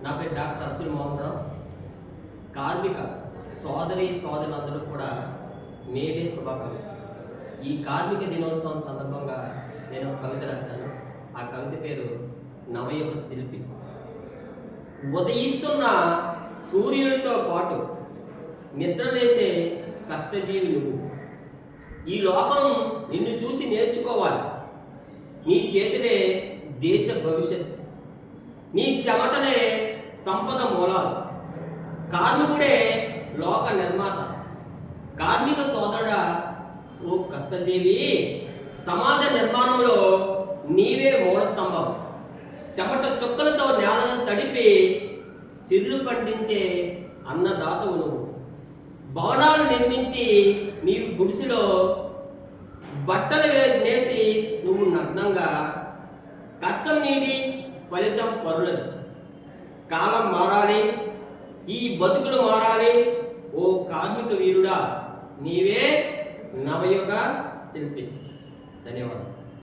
నా పేరు డాక్టర్ అర్సుల్ మోహన్ రావు. కార్మిక సోదరులందరూ కూడా మేడే శుభాకాంక్షలు. ఈ కార్మిక దినోత్సవం సందర్భంగా నేను ఒక కవిత రాశాను. ఆ కవిత పేరు నవయుగ శిల్పి. ఉదయిస్తున్న సూర్యుడితో పాటు నిద్రలేసే కష్టజీవి నువ్వు. ఈ లోకం నిన్ను చూసి నేర్చుకోవాలి. నీ చేతిలే దేశ భవిష్యత్తు, నీ చెమటలే సంపద మూలాలు. కార్మికుడే లోక నిర్మాత. కార్మిక సోదరుడా, ఓ కష్టజీవి, సమాజ నిర్మాణంలో నీవే మూల స్తంభం. చెమట చుక్కలతో నేలను తడిపి చిల్లు పండించే అన్నదాతవు నువ్వు. భవనాలు నిర్మించి నీవు గుడిసెలో బట్టలు నేసి నువ్వు నగ్నంగా. కష్టం నీది, ఫలితం పరులది. కాలం మారాలి, ఈ బతుకులు మారాలి. ఓ కార్మిక వీరుడా, నీవే నవయుగ శిల్పి. ధన్యవాదాలు.